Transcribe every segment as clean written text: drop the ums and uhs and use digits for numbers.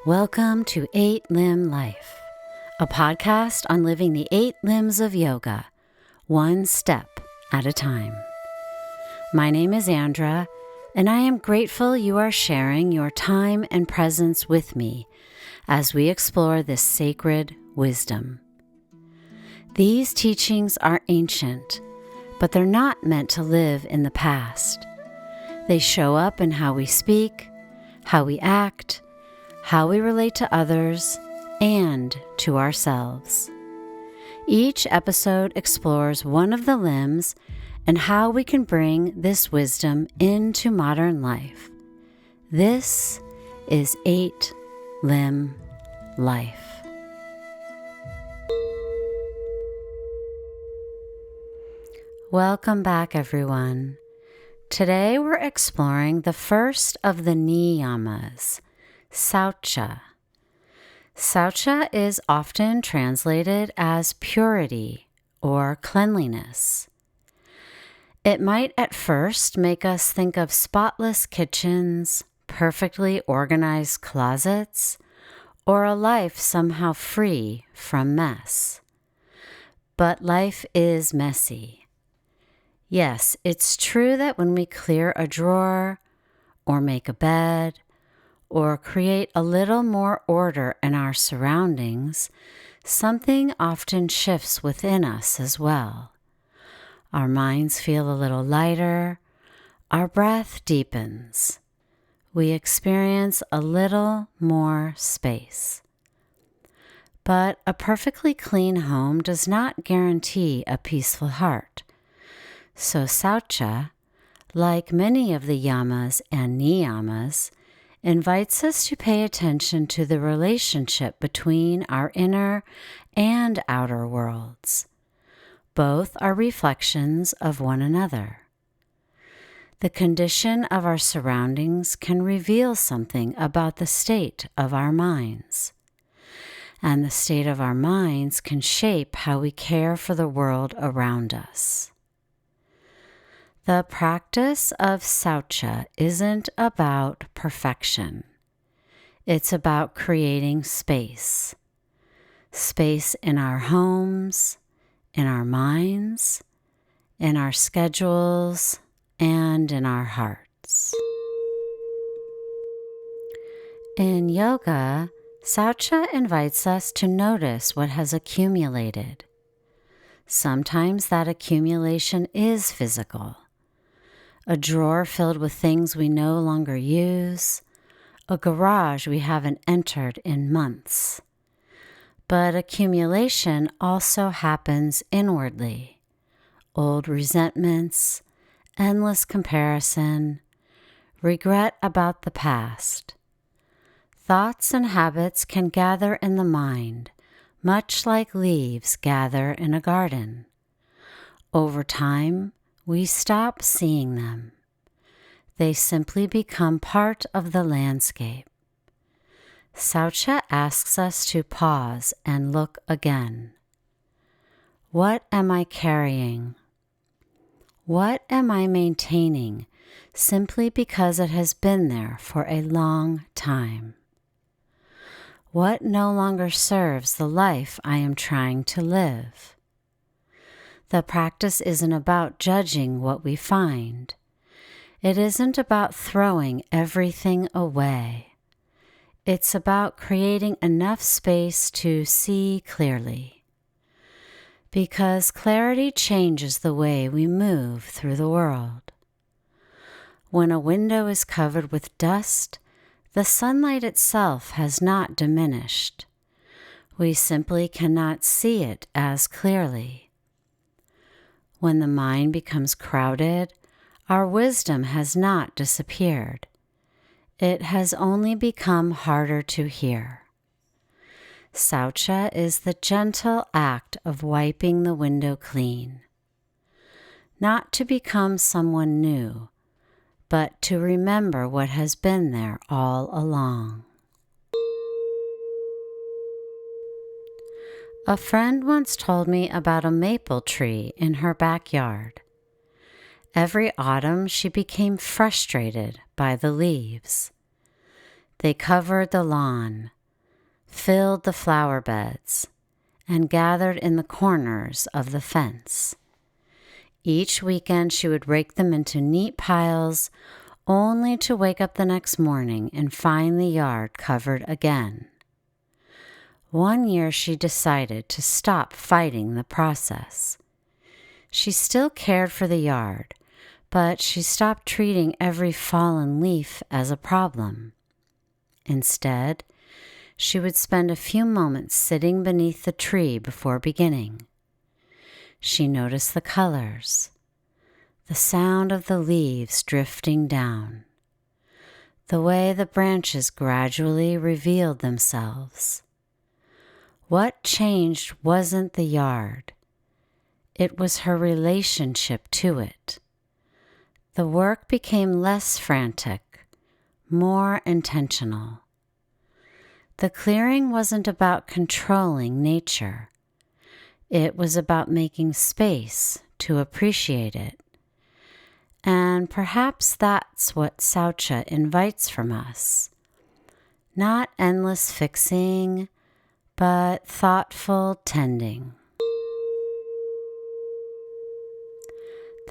Welcome to 8-Limb Life, a podcast on living the 8 limbs of yoga, one step at a time. My name is Andra, and I am grateful you are sharing your time and presence with me as we explore this sacred wisdom. These teachings are ancient, but they're not meant to live in the past. They show up in how we speak, how we act, how we relate to others, and to ourselves. Each episode explores one of the limbs and how we can bring this wisdom into modern life. This is 8-Limb Life. Welcome back, everyone. Today we're exploring the first of the niyamas, Saucha. Saucha is often translated as purity or cleanliness. It might at first make us think of spotless kitchens, perfectly organized closets, or a life somehow free from mess. But life is messy. Yes, it's true that when we clear a drawer, or make a bed, or create a little more order in our surroundings, something often shifts within us as well. Our minds feel a little lighter, our breath deepens. We experience a little more space. But a perfectly clean home does not guarantee a peaceful heart. So Saucha, like many of the yamas and niyamas, invites us to pay attention to the relationship between our inner and outer worlds. Both are reflections of one another. The condition of our surroundings can reveal something about the state of our minds. And the state of our minds can shape how we care for the world around us. The practice of Saucha isn't about perfection. It's about creating space. Space in our homes, in our minds, in our schedules, and in our hearts. In yoga, Saucha invites us to notice what has accumulated. Sometimes that accumulation is physical. A drawer filled with things we no longer use, a garage we haven't entered in months. But accumulation also happens inwardly. Old resentments, endless comparison, regret about the past. Thoughts and habits can gather in the mind, much like leaves gather in a garden. Over time, we stop seeing them. They simply become part of the landscape. Saucha asks us to pause and look again. What am I carrying? What am I maintaining simply because it has been there for a long time? What no longer serves the life I am trying to live? The practice isn't about judging what we find. It isn't about throwing everything away. It's about creating enough space to see clearly. Because clarity changes the way we move through the world. When a window is covered with dust, the sunlight itself has not diminished. We simply cannot see it as clearly. When the mind becomes crowded, our wisdom has not disappeared. It has only become harder to hear. Saucha is the gentle act of wiping the window clean. Not to become someone new, but to remember what has been there all along. A friend once told me about a maple tree in her backyard. Every autumn she became frustrated by the leaves. They covered the lawn, filled the flower beds, and gathered in the corners of the fence. Each weekend she would rake them into neat piles, only to wake up the next morning and find the yard covered again. One year she decided to stop fighting the process. She still cared for the yard, but she stopped treating every fallen leaf as a problem. Instead, she would spend a few moments sitting beneath the tree before beginning. She noticed the colors, the sound of the leaves drifting down, the way the branches gradually revealed themselves. What changed wasn't the yard. It was her relationship to it. The work became less frantic, more intentional. The clearing wasn't about controlling nature. It was about making space to appreciate it. And perhaps that's what Saucha invites from us. Not endless fixing, but thoughtful tending.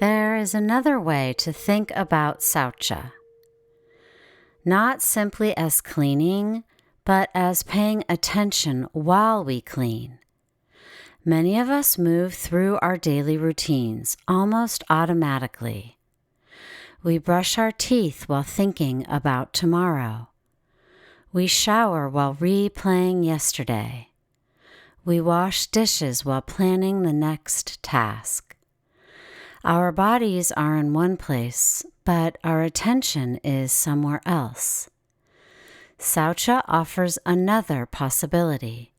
There is another way to think about Saucha. Not simply as cleaning, but as paying attention while we clean. Many of us move through our daily routines almost automatically. We brush our teeth while thinking about tomorrow. We shower while replaying yesterday. We wash dishes while planning the next task. Our bodies are in one place, but our attention is somewhere else. Saucha offers another possibility.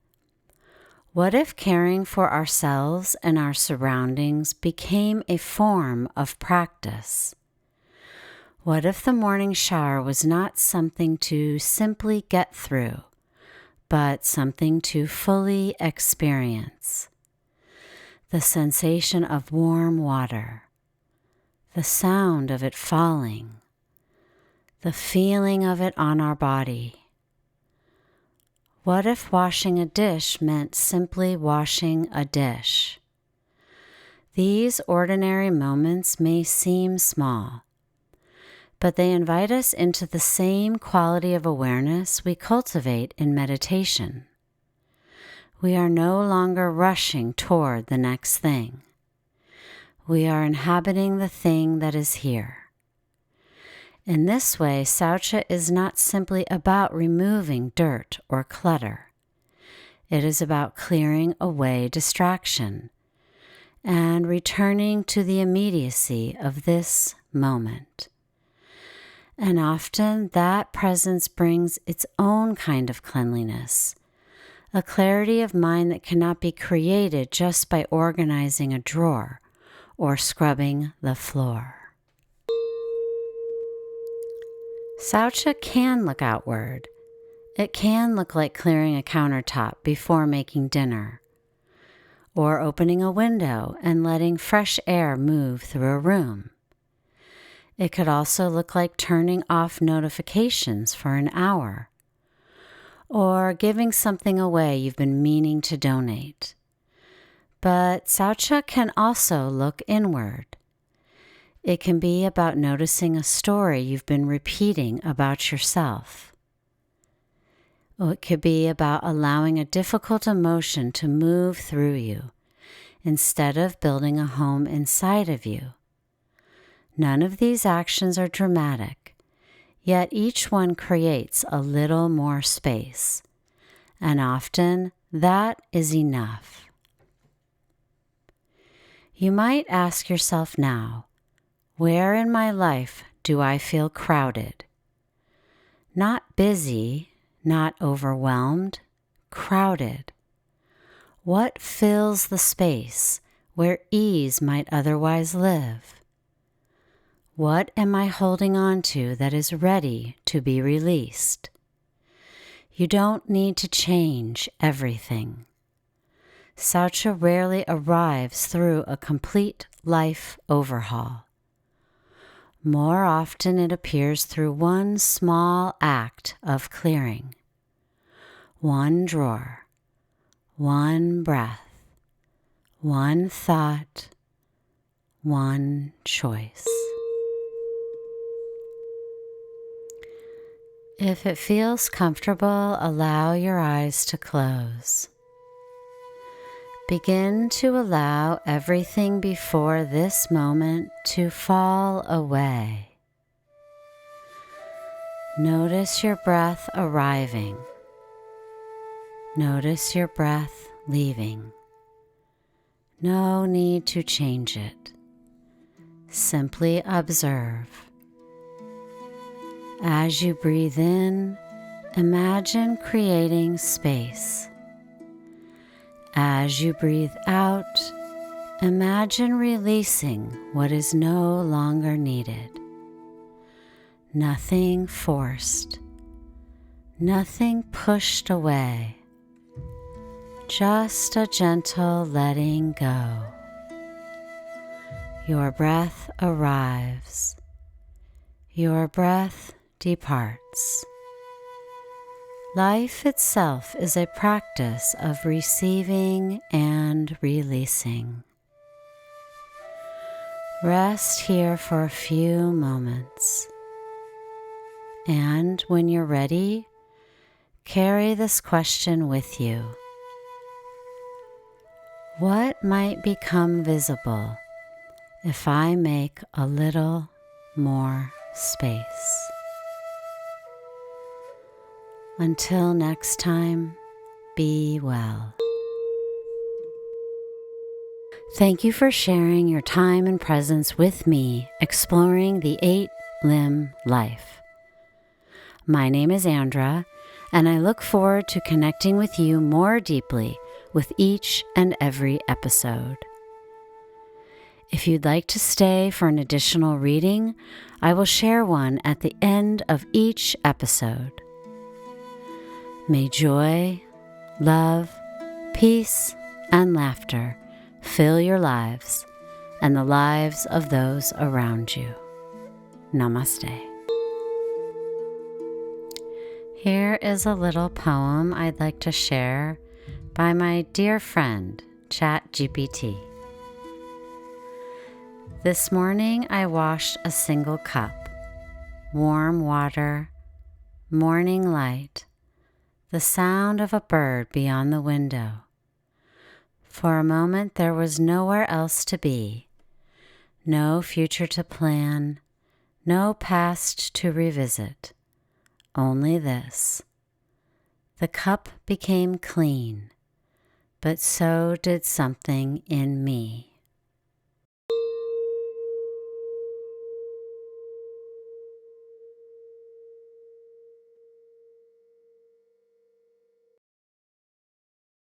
What if caring for ourselves and our surroundings became a form of practice? What if the morning shower was not something to simply get through, but something to fully experience? The sensation of warm water, the sound of it falling, the feeling of it on our body. What if washing a dish meant simply washing a dish? These ordinary moments may seem small, but they invite us into the same quality of awareness we cultivate in meditation. We are no longer rushing toward the next thing. We are inhabiting the thing that is here. In this way, Saucha is not simply about removing dirt or clutter. It is about clearing away distraction and returning to the immediacy of this moment. And often that presence brings its own kind of cleanliness, a clarity of mind that cannot be created just by organizing a drawer or scrubbing the floor. Saucha can look outward. It can look like clearing a countertop before making dinner, or opening a window and letting fresh air move through a room. It could also look like turning off notifications for an hour, or giving something away you've been meaning to donate. But Saucha can also look inward. It can be about noticing a story you've been repeating about yourself. It could be about allowing a difficult emotion to move through you instead of building a home inside of you. None of these actions are dramatic, yet each one creates a little more space, and often that is enough. You might ask yourself now, where in my life do I feel crowded? Not busy, not overwhelmed, crowded. What fills the space where ease might otherwise live? What am I holding on to that is ready to be released? You don't need to change everything. Saucha rarely arrives through a complete life overhaul. More often it appears through one small act of clearing. one drawer, one breath, one thought, one choice. If it feels comfortable, allow your eyes to close. Begin to allow everything before this moment to fall away. Notice your breath arriving. Notice your breath leaving. No need to change it. Simply observe. As you breathe in, imagine creating space. As you breathe out, imagine releasing what is no longer needed. Nothing forced, nothing pushed away, just a gentle letting go. Your breath arrives. Your breath departs. Life itself is a practice of receiving and releasing. Rest here for a few moments. And when you're ready, carry this question with you. What might become visible if I make a little more space? Until next time, be well. Thank you for sharing your time and presence with me, exploring the 8-limb life. My name is Andra, and I look forward to connecting with you more deeply with each and every episode. If you'd like to stay for an additional reading, I will share one at the end of each episode. May joy, love, peace, and laughter fill your lives and the lives of those around you. Namaste. Here is a little poem I'd like to share by my dear friend, ChatGPT. This morning I washed a single cup, warm water, morning light, the sound of a bird beyond the window. For a moment there was nowhere else to be, no future to plan, no past to revisit, only this. The cup became clean, but so did something in me.